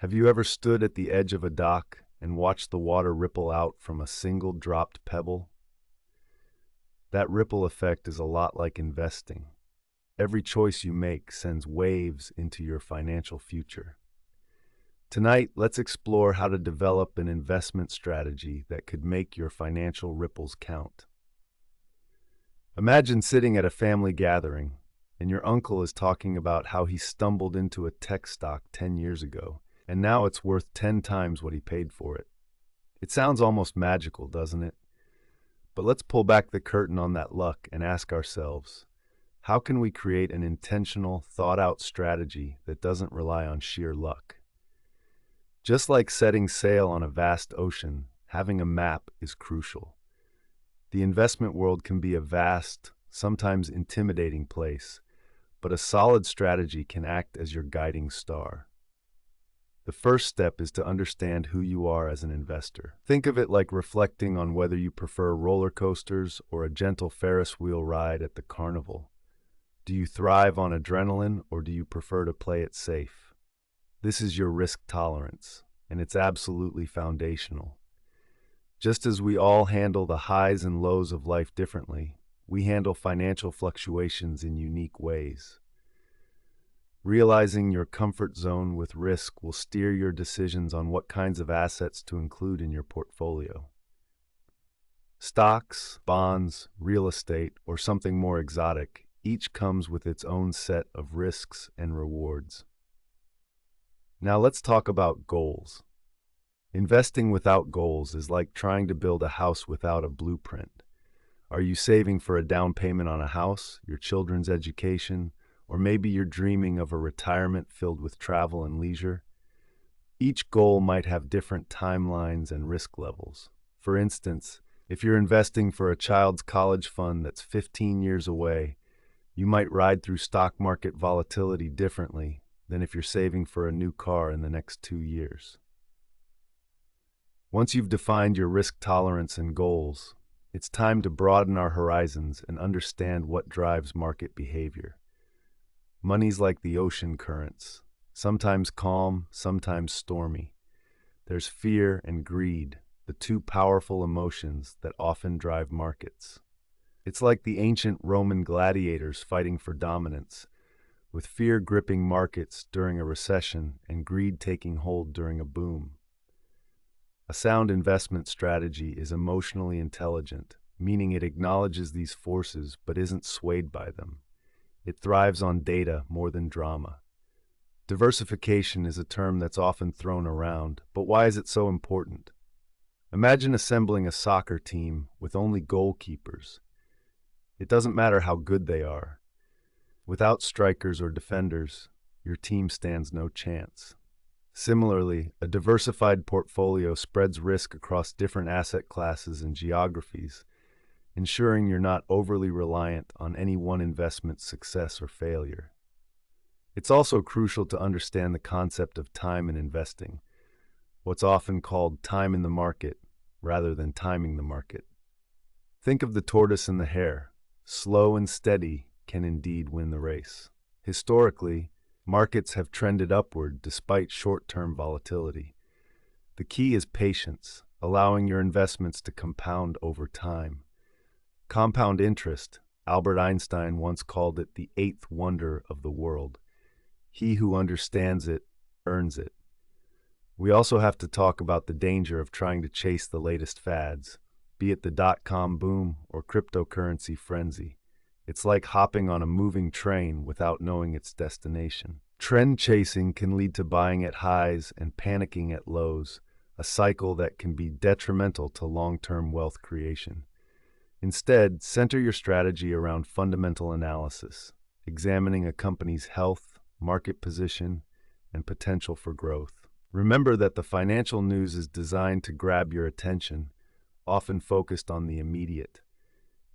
Have you ever stood at the edge of a dock and watched the water ripple out from a single dropped pebble? That ripple effect is a lot like investing. Every choice you make sends waves into your financial future. Tonight, let's explore how to develop an investment strategy that could make your financial ripples count. Imagine sitting at a family gathering, and your uncle is talking about how he stumbled into a tech stock 10 years ago, and now it's worth 10 times what he paid for it. It sounds almost magical, doesn't it? But let's pull back the curtain on that luck and ask ourselves, how can we create an intentional, thought-out strategy that doesn't rely on sheer luck? Just like setting sail on a vast ocean, having a map is crucial. The investment world can be a vast, sometimes intimidating place, but a solid strategy can act as your guiding star. The first step is to understand who you are as an investor. Think of it like reflecting on whether you prefer roller coasters or a gentle Ferris wheel ride at the carnival. Do you thrive on adrenaline or do you prefer to play it safe? This is your risk tolerance, and it's absolutely foundational. Just as we all handle the highs and lows of life differently, we handle financial fluctuations in unique ways. Realizing your comfort zone with risk will steer your decisions on what kinds of assets to include in your portfolio. Stocks, bonds, real estate, or something more exotic, each comes with its own set of risks and rewards. Now let's talk about goals. Investing without goals is like trying to build a house without a blueprint. Are you saving for a down payment on a house, your children's education, or maybe you're dreaming of a retirement filled with travel and leisure? Each goal might have different timelines and risk levels. For instance, if you're investing for a child's college fund that's 15 years away, you might ride through stock market volatility differently than if you're saving for a new car in the next 2 years. Once you've defined your risk tolerance and goals, it's time to broaden our horizons and understand what drives market behavior. Money's like the ocean currents, sometimes calm, sometimes stormy. There's fear and greed, the two powerful emotions that often drive markets. It's like the ancient Roman gladiators fighting for dominance, with fear gripping markets during a recession and greed taking hold during a boom. A sound investment strategy is emotionally intelligent, meaning it acknowledges these forces but isn't swayed by them. It thrives on data more than drama. Diversification is a term that's often thrown around, but why is it so important? Imagine assembling a soccer team with only goalkeepers. It doesn't matter how good they are. Without strikers or defenders, your team stands no chance. Similarly, a diversified portfolio spreads risk across different asset classes and geographies, ensuring you're not overly reliant on any one investment's success or failure. It's also crucial to understand the concept of time in investing, what's often called time in the market rather than timing the market. Think of the tortoise and the hare. Slow and steady can indeed win the race. Historically, markets have trended upward despite short-term volatility. The key is patience, allowing your investments to compound over time. Compound interest, Albert Einstein once called it the eighth wonder of the world. He who understands it, earns it. We also have to talk about the danger of trying to chase the latest fads, be it the dot-com boom or cryptocurrency frenzy. It's like hopping on a moving train without knowing its destination. Trend chasing can lead to buying at highs and panicking at lows, a cycle that can be detrimental to long-term wealth creation. Instead, center your strategy around fundamental analysis, examining a company's health, market position, and potential for growth. Remember that the financial news is designed to grab your attention, often focused on the immediate.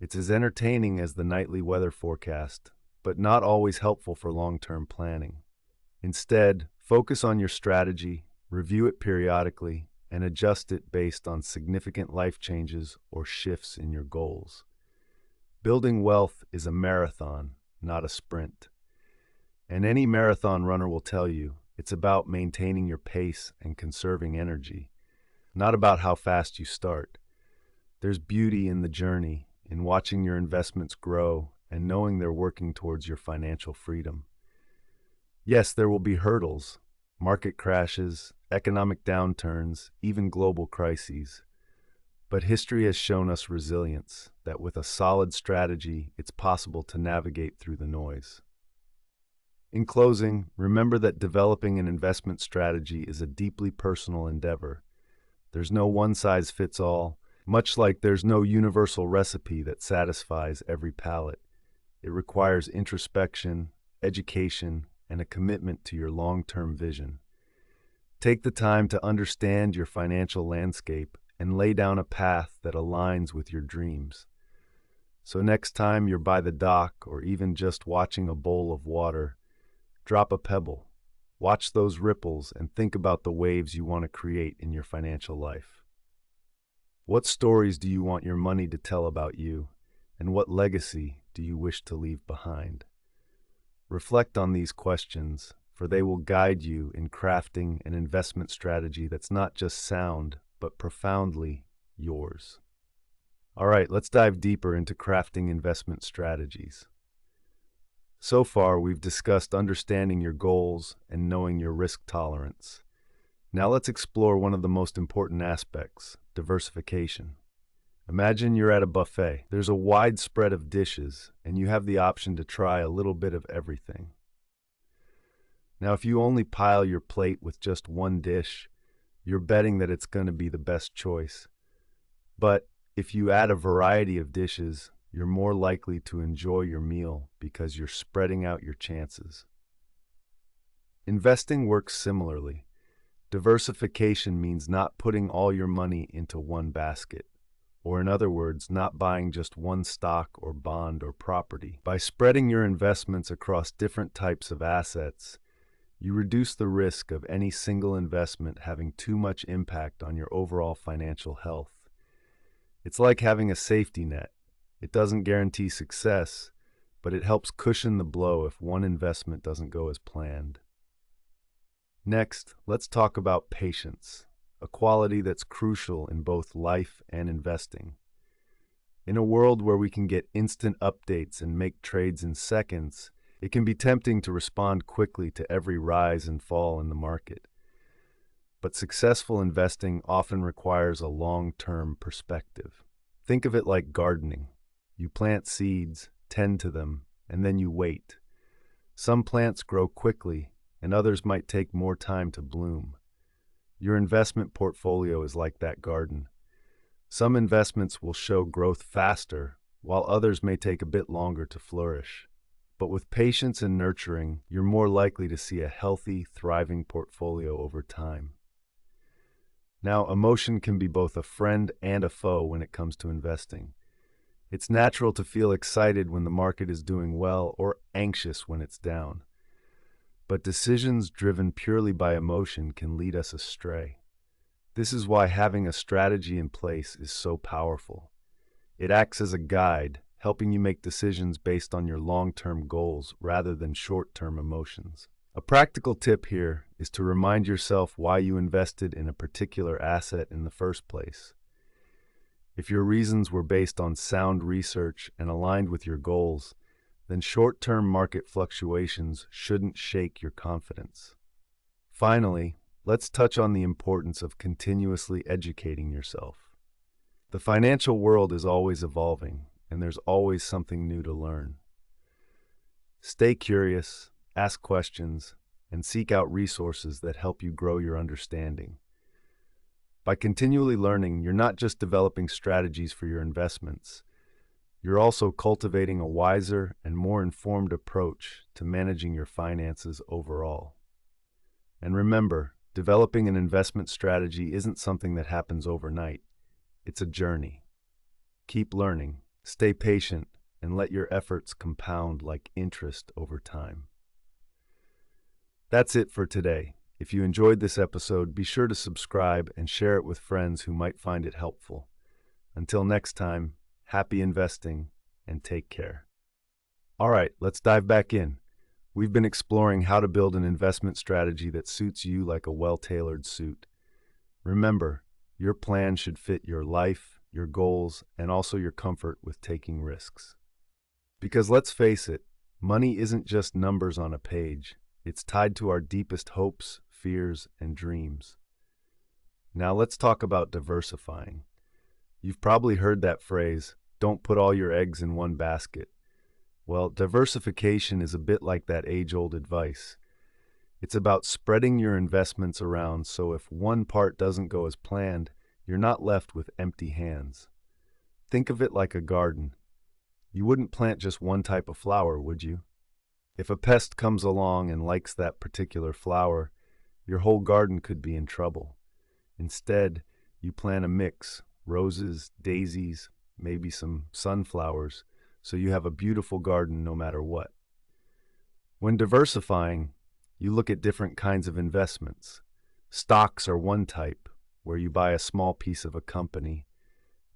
It's as entertaining as the nightly weather forecast, but not always helpful for long-term planning. Instead, focus on your strategy, review it periodically, and adjust it based on significant life changes or shifts in your goals. Building wealth is a marathon, not a sprint. And any marathon runner will tell you, It's about maintaining your pace and conserving energy, not about how fast you start. There's beauty in the journey, in watching your investments grow and knowing they're working towards your financial freedom. Yes, there will be hurdles, market crashes, economic downturns, even global crises. But history has shown us resilience, that with a solid strategy, it's possible to navigate through the noise. In closing, remember that developing an investment strategy is a deeply personal endeavor. There's no one-size-fits-all, much like there's no universal recipe that satisfies every palate. It requires introspection, education, and a commitment to your long-term vision. Take the time to understand your financial landscape and lay down a path that aligns with your dreams. So next time you're by the dock or even just watching a bowl of water, drop a pebble, watch those ripples, and think about the waves you want to create in your financial life. What stories do you want your money to tell about you, and what legacy do you wish to leave behind? Reflect on these questions, for they will guide you in crafting an investment strategy that's not just sound, but profoundly yours. All right, let's dive deeper into crafting investment strategies. So far, we've discussed understanding your goals and knowing your risk tolerance. Now let's explore one of the most important aspects, diversification. Imagine you're at a buffet. There's a wide spread of dishes, and you have the option to try a little bit of everything. Now, if you only pile your plate with just one dish, you're betting that it's going to be the best choice. But if you add a variety of dishes, you're more likely to enjoy your meal because you're spreading out your chances. Investing works similarly. Diversification means not putting all your money into one basket, or in other words, not buying just one stock or bond or property. By spreading your investments across different types of assets, you reduce the risk of any single investment having too much impact on your overall financial health. It's like having a safety net. It doesn't guarantee success, but it helps cushion the blow if one investment doesn't go as planned. Next, let's talk about patience, a quality that's crucial in both life and investing. In a world where we can get instant updates and make trades in seconds, it can be tempting to respond quickly to every rise and fall in the market. But successful investing often requires a long-term perspective. Think of it like gardening. You plant seeds, tend to them, and then you wait. Some plants grow quickly, and others might take more time to bloom. Your investment portfolio is like that garden. Some investments will show growth faster, while others may take a bit longer to flourish. But with patience and nurturing, you're more likely to see a healthy, thriving portfolio over time. Now, emotion can be both a friend and a foe when it comes to investing. It's natural to feel excited when the market is doing well or anxious when it's down. But decisions driven purely by emotion can lead us astray. This is why having a strategy in place is so powerful. It acts as a guide, helping you make decisions based on your long-term goals rather than short-term emotions. A practical tip here is to remind yourself why you invested in a particular asset in the first place. If your reasons were based on sound research and aligned with your goals, then short-term market fluctuations shouldn't shake your confidence. Finally, let's touch on the importance of continuously educating yourself. The financial world is always evolving, and there's always something new to learn. Stay curious, ask questions, and seek out resources that help you grow your understanding. By continually learning, you're not just developing strategies for your investments, you're also cultivating a wiser and more informed approach to managing your finances overall. And remember, developing an investment strategy isn't something that happens overnight. It's a journey. Keep learning, stay patient, and let your efforts compound like interest over time. That's it for today. If you enjoyed this episode, be sure to subscribe and share it with friends who might find it helpful. Until next time, happy investing and take care. All right, let's dive back in. We've been exploring how to build an investment strategy that suits you like a well-tailored suit. Remember, your plan should fit your life, your goals, and also your comfort with taking risks. Because let's face it, money isn't just numbers on a page. It's tied to our deepest hopes, fears, and dreams. Now let's talk about diversifying. You've probably heard that phrase, don't put all your eggs in one basket. Well, diversification is a bit like that age-old advice. It's about spreading your investments around so if one part doesn't go as planned, you're not left with empty hands. Think of it like a garden. You wouldn't plant just one type of flower, would you? If a pest comes along and likes that particular flower, your whole garden could be in trouble. Instead, you plant a mix, roses, daisies, maybe some sunflowers, so you have a beautiful garden no matter what. When diversifying, you look at different kinds of investments. Stocks are one type, where you buy a small piece of a company.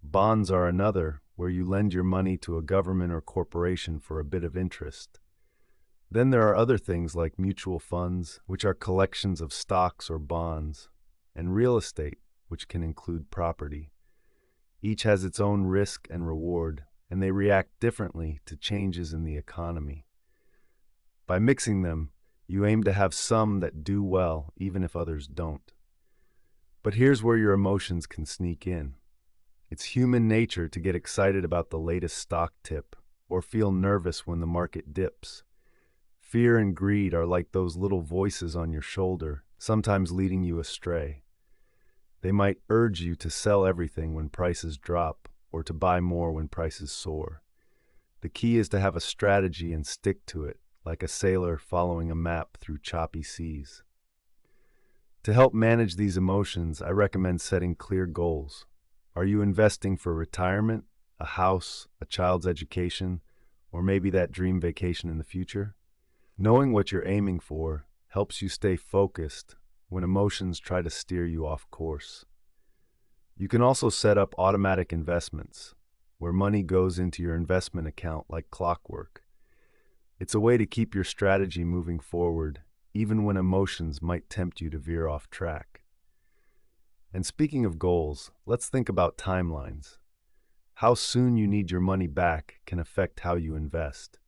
Bonds are another, where you lend your money to a government or corporation for a bit of interest. Then there are other things like mutual funds, which are collections of stocks or bonds, and real estate, which can include property. Each has its own risk and reward, and they react differently to changes in the economy. By mixing them, you aim to have some that do well, even if others don't. But here's where your emotions can sneak in. It's human nature to get excited about the latest stock tip, or feel nervous when the market dips. Fear and greed are like those little voices on your shoulder, sometimes leading you astray. They might urge you to sell everything when prices drop, or to buy more when prices soar. The key is to have a strategy and stick to it, like a sailor following a map through choppy seas. To help manage these emotions, I recommend setting clear goals. Are you investing for retirement, a house, a child's education, or maybe that dream vacation in the future? Knowing what you're aiming for helps you stay focused when emotions try to steer you off course. You can also set up automatic investments, where money goes into your investment account like clockwork. It's a way to keep your strategy moving forward, even when emotions might tempt you to veer off track. And speaking of goals, let's think about timelines. How soon you need your money back can affect how you invest.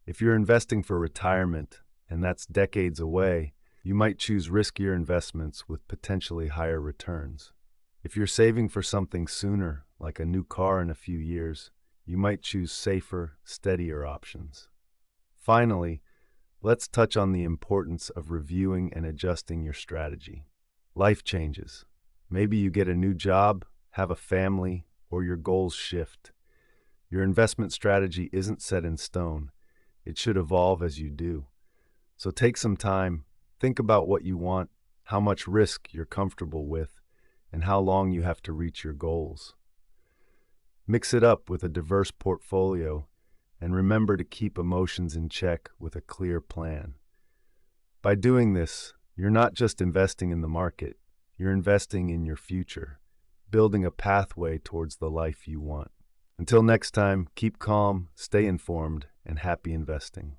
If you're investing for retirement, and that's decades away, you might choose riskier investments with potentially higher returns. If you're saving for something sooner, like a new car in a few years, you might choose safer, steadier options. Finally, let's touch on the importance of reviewing and adjusting your strategy. Life changes. Maybe you get a new job, have a family, or your goals shift. Your investment strategy isn't set in stone. It should evolve as you do. So take some time, think about what you want, how much risk you're comfortable with, and how long you have to reach your goals. Mix it up with a diverse portfolio, and remember to keep emotions in check with a clear plan. By doing this, you're not just investing in the market, you're investing in your future, building a pathway towards the life you want. Until next time, keep calm, stay informed, and happy investing.